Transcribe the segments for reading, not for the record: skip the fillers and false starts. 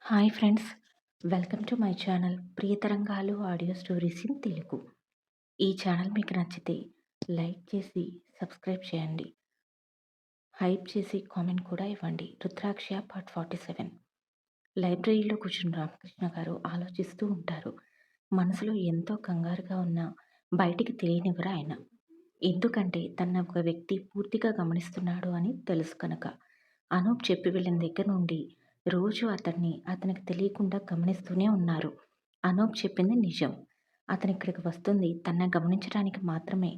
Hi friends, welcome to my channel Priyatarangalu audio stories in Telugu. ఈ channel మీకు నచ్చితే like చేసి సబ్స్క్రైబ్ చేయండి. హైప్ చేసి కామెంట్ కూడా ఇవ్వండి. రుద్రాక్ష పార్ట్ 47. లైబ్రరీలో కూర్చున్న రామకృష్ణ గారు ఆలోచిస్తూ ఉంటారు. మనసులో ఎంతో కంగారుగా ఉన్న బయటికి తెలియనివ్వరు ఆయన. ఎందుకంటే తన ఒక వ్యక్తి పూర్తిగా గమనిస్తున్నాడు అని తెలుసు కనుక. అనూప్ చెప్పి వెళ్ళిన దగ్గర నుండి రోజు అతనికి తెలియకుండా గమనిస్తూనే ఉన్నారు. అనూప్ చెప్పింది నిజం. అతను ఇక్కడికి వస్తుంది తనని గమనించడానికి మాత్రమే.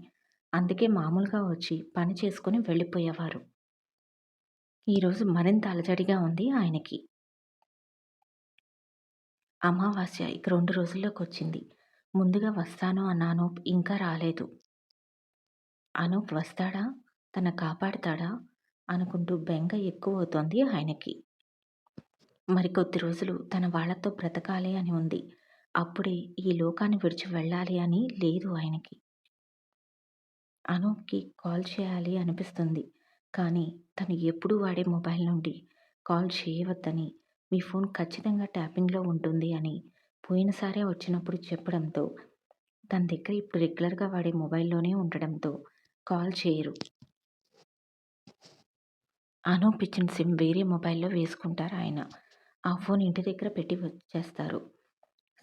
అందుకే మామూలుగా వచ్చి పని చేసుకుని వెళ్ళిపోయేవారు. ఈరోజు మరింత అలజడిగా ఉంది ఆయనకి. అమావాస్య ఇక 2 రోజుల్లోకొచ్చింది. ముందుగా వస్తాను అన్న అనూప్ ఇంకా రాలేదు. అనూప్ వస్తాడా? కాపాడతాడా? అనుకుంటూ బెంగ ఎక్కువవుతోంది ఆయనకి. మరికొద్ది రోజులు తన వాళ్ళతో బ్రతకాలి అని ఉంది. అప్పుడే ఈ లోకాన్ని విడిచి వెళ్ళాలి అని లేదు ఆయనకి. అనూప్‌కి కాల్ చేయాలి అనిపిస్తుంది. కానీ తను ఎప్పుడూ వాడే మొబైల్ నుండి కాల్ చేయవద్దని, మీ ఫోన్ ఖచ్చితంగా ట్యాపింగ్‌లో ఉంటుంది అని పోయినసారే వచ్చినప్పుడు చెప్పడంతో, తన దగ్గర ఇప్పుడు రెగ్యులర్‌గా వాడే మొబైల్‌లోనే ఉండడంతో కాల్ చేయరు. అనూప్ ఇచ్చిన సిమ్ వేరే మొబైల్‌లో వేసుకుంటారాయన. ఆ ఫోన్ ఇంటి దగ్గర పెట్టి వచ్చేస్తారు.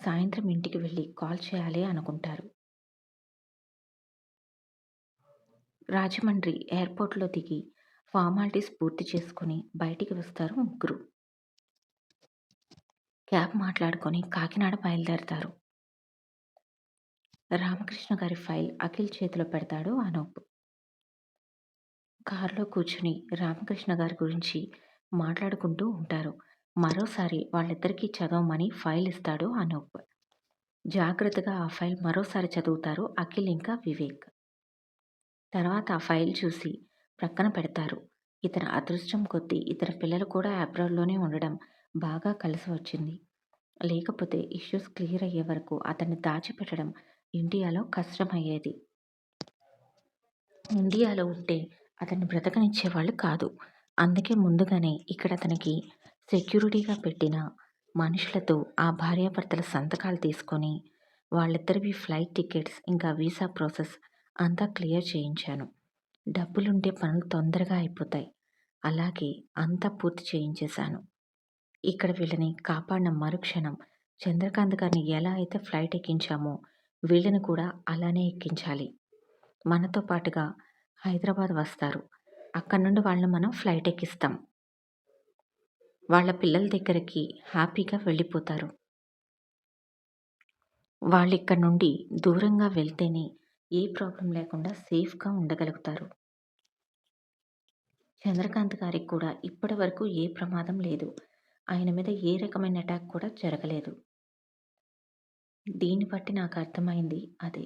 సాయంత్రం ఇంటికి వెళ్ళి కాల్ చేయాలి అనుకుంటారు. రాజమండ్రి ఎయిర్‌పోర్ట్‌లో దిగి ఫార్మాలిటీస్ పూర్తి చేసుకొని బయటికి వస్తారు ముగ్గురు. క్యాబ్ మాట్లాడుకొని కాకినాడ బయలుదేరతారు. రామకృష్ణ గారి ఫైల్ అఖిల్ చేతిలో పెడతాడు అనూప్. కారులో కూర్చుని రామకృష్ణ గారి గురించి మాట్లాడుకుంటూ ఉంటారు. మరోసారి వాళ్ళిద్దరికీ చదవమని ఫైల్ ఇస్తాడు అనూప్. జాగ్రత్తగా ఆ ఫైల్ మరోసారి చదువుతారు అఖిల్ ఇంకా వివేక్. తర్వాత ఆ ఫైల్ చూసి ప్రక్కన పెడతారు. ఇతని అదృష్టం కొద్దీ ఇతని పిల్లలు కూడా అబ్రాడ్‌లోనే ఉండడం బాగా కలిసి వచ్చింది. లేకపోతే ఇష్యూస్ క్లియర్ అయ్యే వరకు అతన్ని దాచిపెట్టడం ఇండియాలో కష్టమయ్యేది. ఇండియాలో ఉంటే అతన్ని బ్రతకనిచ్చేవాళ్ళు కాదు. అందుకే ముందుగానే ఇక్కడ అతనికి సెక్యూరిటీగా పెట్టిన మనుషులతో ఆ భార్యాభర్తల సంతకాలు తీసుకొని, వాళ్ళిద్దరివి ఫ్లైట్ టికెట్స్, ఇంకా వీసా ప్రాసెస్ అంతా క్లియర్ చేయించాను. డబ్బులుంటే పనులు తొందరగా అయిపోతాయి. అలాగే అంతా పూర్తి చేయించేశాను. ఇక్కడ వీళ్ళని కాపాడిన మరుక్షణం చంద్రకాంత్ గారిని ఎలా అయితే ఫ్లైట్ ఎక్కించామో వీళ్ళని కూడా అలానే ఎక్కించాలి. మనతో పాటుగా హైదరాబాద్ వస్తారు. అక్కడి నుండి వాళ్ళని మనం ఫ్లైట్ ఎక్కిస్తాం. వాళ్ళ పిల్లల దగ్గరికి హ్యాపీగా వెళ్ళిపోతారు. వాళ్ళిక్కడి నుండి దూరంగా వెళ్తేనే ఏ ప్రాబ్లమ్ లేకుండా సేఫ్‌గా ఉండగలుగుతారు. చంద్రకాంత్ గారికి కూడా ఇప్పటి వరకు ఏ ప్రమాదం లేదు. ఆయన మీద ఏ రకమైన అటాక్ కూడా జరగలేదు. దీన్ని బట్టి నాకు అర్థమైంది అదే.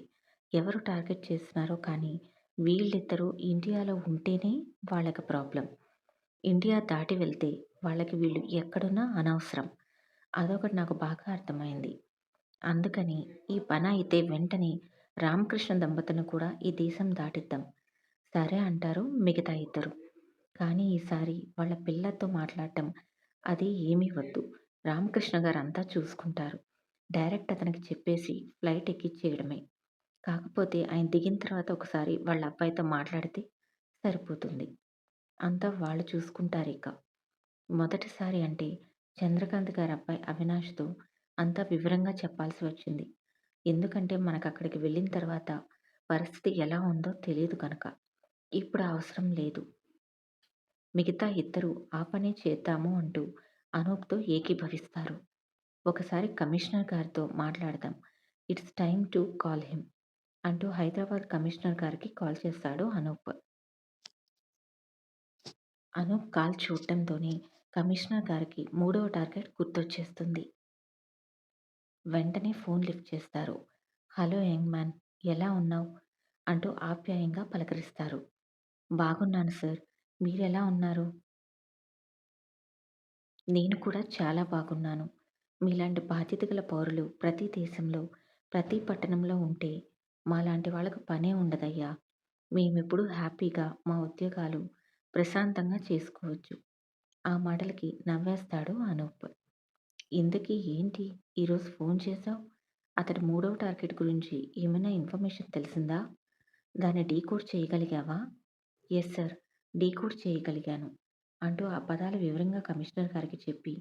ఎవరు టార్గెట్ చేస్తున్నారో కానీ వీళ్ళిద్దరూ ఇండియాలో ఉంటేనే వాళ్ళకి ప్రాబ్లమ్. ఇండియా దాటి వెళ్తే వాళ్ళకి వీళ్ళు ఎక్కడున్నా అనవసరం. అదొకటి నాకు బాగా అర్థమైంది. అందుకని ఈ పని అయితే వెంటనే రామకృష్ణ దంపతులను కూడా ఈ దేశం దాటిద్దాం. సరే అంటారు మిగతా ఇద్దరు. కానీ ఈసారి వాళ్ళ పిల్లలతో మాట్లాడటం అది ఏమీ వద్దు. రామకృష్ణ గారు అంతా చూసుకుంటారు. డైరెక్ట్ అతనికి చెప్పేసి ఫ్లైట్ ఎక్కిచ్చేయడమే. కాకపోతే ఆయన దిగిన తర్వాత ఒకసారి వాళ్ళ అబ్బాయితో మాట్లాడితే సరిపోతుంది. అంతా వాళ్ళు చూసుకుంటారిక. మొదటిసారి అంటే చంద్రకాంత్ గారి అబ్బాయి అవినాష్‌తో అంతా వివరంగా చెప్పాల్సి వచ్చింది. ఎందుకంటే మనకక్కడికి వెళ్ళిన తర్వాత పరిస్థితి ఎలా ఉందో తెలీదు కనుక. ఇప్పుడు ఆ అవసరం లేదు. మిగతా ఇద్దరూ ఆ పనే చేద్దాము అంటూ అనూప్‌తో ఏకీభవిస్తారు. ఒకసారి కమిషనర్ గారితో మాట్లాడదాం. It's time to call him అంటూ హైదరాబాద్ కమిషనర్ గారికి కాల్ చేస్తాడు అనూప్. అనూప్ కాల్ చూడటంతోనే కమిషనర్ గారికి మూడవ టార్గెట్ గుర్తొచ్చేస్తుంది. వెంటనే ఫోన్ లిఫ్ట్ చేస్తారు. హలో యంగ్ మ్యాన్, ఎలా ఉన్నావు? అంటూ ఆప్యాయంగా పలకరిస్తారు. బాగున్నాను సార్. మీరెలా ఉన్నారు? నేను కూడా చాలా బాగున్నాను. మీలాంటి బాధ్యత గల పౌరులు ప్రతి దేశంలో, ప్రతి పట్టణంలో ఉంటే మాలాంటి వాళ్ళకు పనే ఉండదయ్యా. మేమెప్పుడూ హ్యాపీగా మా ఉద్యోగాలు ప్రశాంతంగా చేసుకోవచ్చు. ఆ మాటలకి నవ్వేస్తాడు అనూప్. ఇంతకీ ఏంటి ఈరోజు ఫోన్ చేశావు? అతడి మూడవ టార్గెట్ గురించి ఏమైనా ఇన్ఫర్మేషన్ తెలిసిందా? దాన్ని డీకోడ్ చేయగలిగావా? Yes sir. డీకోడ్ చేయగలిగాను. అంటూ ఆ పదాలు వివరంగా కమిషనర్ గారికి చెప్పి,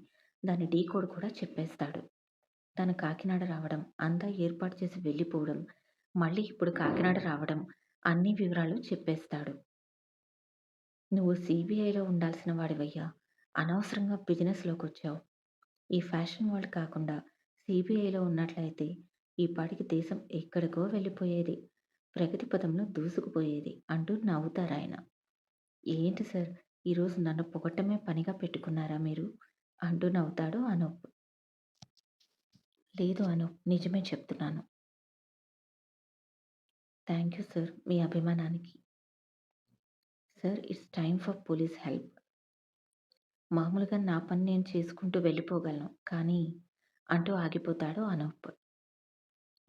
దాని డీకోడ్ కూడా చెప్పేస్తాడు. తను కాకినాడ రావడం, అంతా ఏర్పాటు చేసి వెళ్ళిపోవడం, మళ్ళీ ఇప్పుడు కాకినాడ రావడం, అన్ని వివరాలు చెప్పేస్తాడు. నువ్వు సీబీఐలో ఉండాల్సిన వాడివయ్యా! అనవసరంగా బిజినెస్‌లోకొచ్చావు. ఈ ఫ్యాషన్ వరల్డ్ కాకుండా సీబీఐలో ఉన్నట్లయితే ఈ పాటికి దేశం ఎక్కడికో వెళ్ళిపోయేది. ప్రగతి పథంలో దూసుకుపోయేది అంటూ నవ్వుతారాయన. ఏంటి సార్ ఈరోజు నన్ను పొగట్టమే పనిగా పెట్టుకున్నారా మీరు? అంటూ నవ్వుతాడు అనూప్. లేదు అనూప్, నిజమే చెప్తున్నాను. థ్యాంక్ యూ సార్ మీ అభిమానానికి. Sir it's time for police help. మామూలుగా నా పని నేను చేసుకుంటూ వెళ్ళిపోగలను. కానీ అంటూ ఆగిపోతాడు అనూప్.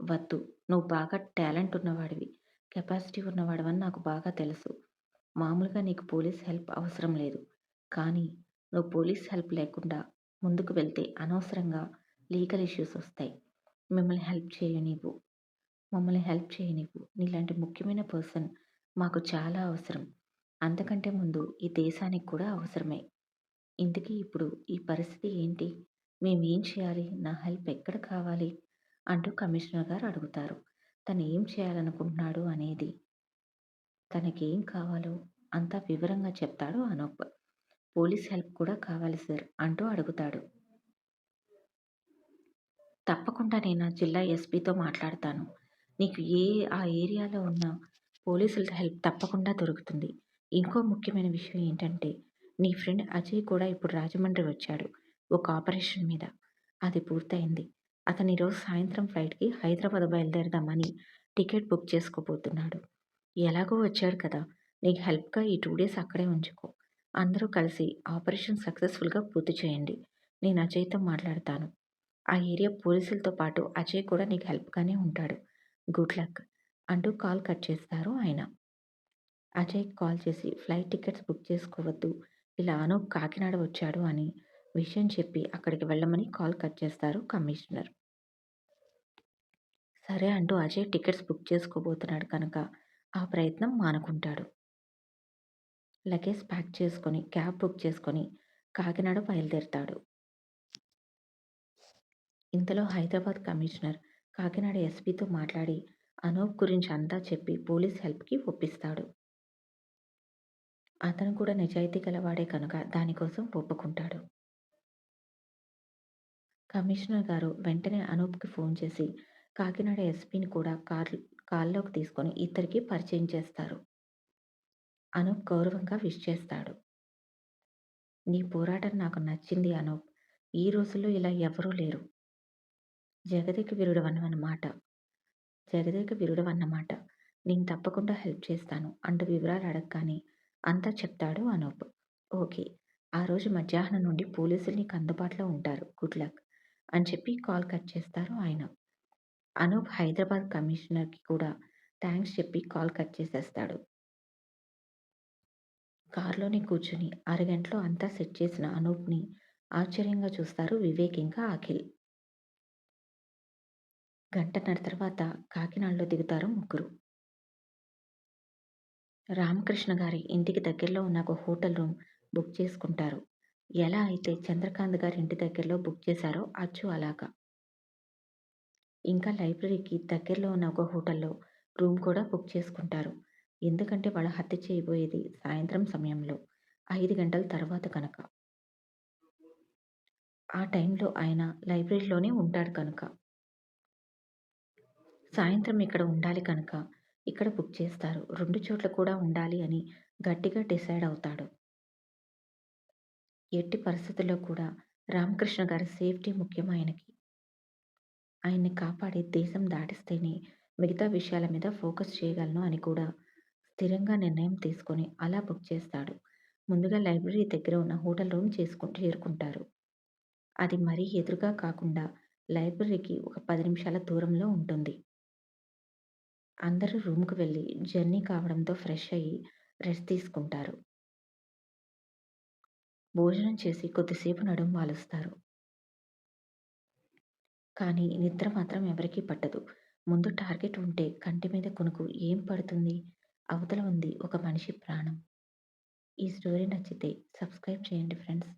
వద్దు. నువ్వు బాగా టాలెంట్ ఉన్నవాడివి. కెపాసిటీ ఉన్నవాడివని నాకు బాగా తెలుసు. మామూలుగా నీకు పోలీస్ హెల్ప్ అవసరం లేదు. కానీ నువ్వు పోలీస్ హెల్ప్ లేకుండా ముందుకు వెళ్తే అనవసరంగా లీగల్ ఇష్యూస్ వస్తాయి. మిమ్మల్ని హెల్ప్ చేయనివ్వు. మమ్మల్ని హెల్ప్ చేయనివ్వు. నీలాంటి ముఖ్యమైన పర్సన్ మాకు చాలా అవసరం. అంతకంటే ముందు ఈ దేశానికి కూడా అవసరమే. ఇంతకీ ఇప్పుడు ఈ పరిస్థితి ఏంటి? మేమేం చేయాలి? నా హెల్ప్ ఎక్కడ కావాలి? అంటూ కమిషనర్ గారు అడుగుతారు. తను ఏం చేయాలనుకుంటున్నాడు అనేది, తనకేం కావాలో అంతా వివరంగా చెప్తాడు అనూప్. పోలీస్ హెల్ప్ కూడా కావాలి సార్ అంటూ అడుగుతాడు. తప్పకుండా నేను ఆ జిల్లా ఎస్పీతో మాట్లాడతాను. నీకు ఆ ఏరియాలో ఉన్న పోలీసుల హెల్ప్ తప్పకుండా దొరుకుతుంది. ఇంకో ముఖ్యమైన విషయం ఏంటంటే, నీ ఫ్రెండ్ అజయ్ కూడా ఇప్పుడు రాజమండ్రి వచ్చాడు. ఒక ఆపరేషన్ మీద. అది పూర్తయింది. అతను ఈరోజు సాయంత్రం ఫ్లైట్‌కి హైదరాబాద్ బయలుదేరదామని టికెట్ బుక్ చేసుకోబోతున్నాడు. ఎలాగో వచ్చాడు కదా! నీకు హెల్ప్‌గా ఈ 2 డేస్ అక్కడే ఉంచుకో. అందరూ కలిసి ఆపరేషన్ సక్సెస్‌ఫుల్‌గా పూర్తి చేయండి. నేను అజయ్‌తో మాట్లాడతాను. ఆ ఏరియా పోలీసులతో పాటు అజయ్ కూడా నీకు హెల్ప్‌గానే ఉంటాడు. గుడ్ లక్ అంటూ కాల్ కట్ చేస్తారు ఆయన. అజయ్‌కి కాల్ చేసి ఫ్లైట్ టికెట్స్ బుక్ చేసుకోవద్దు. ఇలా అనూప్ కాకినాడ వచ్చాడు అని విషయం చెప్పి అక్కడికి వెళ్ళమని కాల్ కట్ చేస్తారు కమిషనర్. సరే అంటూ అజయ్ టికెట్స్ బుక్ చేసుకోబోతున్నాడు కనుక ఆ ప్రయత్నం మానుకుంటాడు. లగేజ్ ప్యాక్ చేసుకొని క్యాబ్ బుక్ చేసుకొని కాకినాడ బయలుదేరతాడు. ఇంతలో హైదరాబాద్ కమిషనర్ కాకినాడ ఎస్పీతో మాట్లాడి అనూప్ గురించి అంతా చెప్పి పోలీస్ హెల్ప్‌కి ఒప్పిస్తాడు. అతను కూడా నిజాయితీ గలవాడే కనుక దానికోసం ఒప్పుకుంటాడు. కమిషనర్ గారు వెంటనే అనూప్‌కి ఫోన్ చేసి కాకినాడ ఎస్పీని కూడా కాల్లోకి తీసుకొని ఇద్దరికీ పరిచయం చేస్తారు. అనూప్ గౌరవంగా విష్ చేస్తాడు. నీ పోరాటం నాకు నచ్చింది అనూప్. ఈ రోజుల్లో ఇలా ఎవరూ లేరు. జగదేక వీరుడవన్నమాట. జగదేక వీరుడవన్నమాట. నేను తప్పకుండా హెల్ప్ చేస్తాను అంటూ వివరాలు అడగగానే అంతా చెప్తాడు అనూప్. ఓకే. ఆ రోజు మధ్యాహ్నం నుండి పోలీసులు నీకు అందుబాటులో ఉంటారు. గుడ్ లక్ అని చెప్పి కాల్ కట్ చేస్తారు ఆయన. అనూప్ హైదరాబాద్ కమిషనర్‌కి కూడా థాంక్స్ చెప్పి కాల్ కట్ చేసేస్తాడు. కార్‌లోనే కూర్చొని అరగంటలో అంతా సెట్ చేసిన అనూప్‌ని ఆశ్చర్యంగా చూస్తారు వివేక్ ఇంకా అఖిల్. గంటన్నర తర్వాత కాకినాడలో దిగుతారు ముగ్గురు. రామకృష్ణ గారి ఇంటికి దగ్గరలో ఉన్న ఒక హోటల్ రూమ్ బుక్ చేసుకుంటారు. ఎలా అయితే చంద్రకాంత్ గారి ఇంటి దగ్గరలో బుక్ చేశారో అచ్చు అలాగా. ఇంకా లైబ్రరీకి దగ్గరలో ఉన్న ఒక హోటల్‌లో రూమ్ కూడా బుక్ చేసుకుంటారు. ఎందుకంటే వాళ్ళు హత్య చేయబోయేది సాయంత్రం సమయంలో 5 గంటల తర్వాత కనుక. ఆ టైంలో ఆయన లైబ్రరీలోనే ఉంటాడు కనుక. సాయంత్రం ఇక్కడ ఉండాలి కనుక ఇక్కడ బుక్ చేస్తారు. 2 చోట్ల కూడా ఉండాలి అని గట్టిగా డిసైడ్ అవుతాడు. ఎట్టి పరిస్థితుల్లో కూడా రామకృష్ణ గారి సేఫ్టీ ముఖ్యం ఆయనకి. ఆయన్ని కాపాడి దేశం దాటిస్తేనే మిగతా విషయాల మీద ఫోకస్ చేయగలను అని కూడా స్థిరంగా నిర్ణయం తీసుకొని అలా బుక్ చేస్తాడు. ముందుగా లైబ్రరీ దగ్గర ఉన్న హోటల్ రూమ్ చేరుకుంటారు. అది మరీ ఎదురుగా కాకుండా లైబ్రరీకి ఒక 10 నిమిషాల దూరంలో ఉంటుంది. అందరూ రూమ్‌కి వెళ్ళి జర్నీ కావడంతో ఫ్రెష్ అయ్యి రెస్ట్ తీసుకుంటారు. భోజనం చేసి కొద్దిసేపు నడుం వాలుస్తారు. కానీ నిద్ర మాత్రం ఎవరికీ పట్టదు. ముందు టార్గెట్ ఉంటే కంటి మీద కునుకు ఏం పడుతుంది? అవతల ఉంది ఒక మనిషి ప్రాణం. ఈ స్టోరీ నచ్చితే సబ్స్క్రైబ్ చేయండి ఫ్రెండ్స్.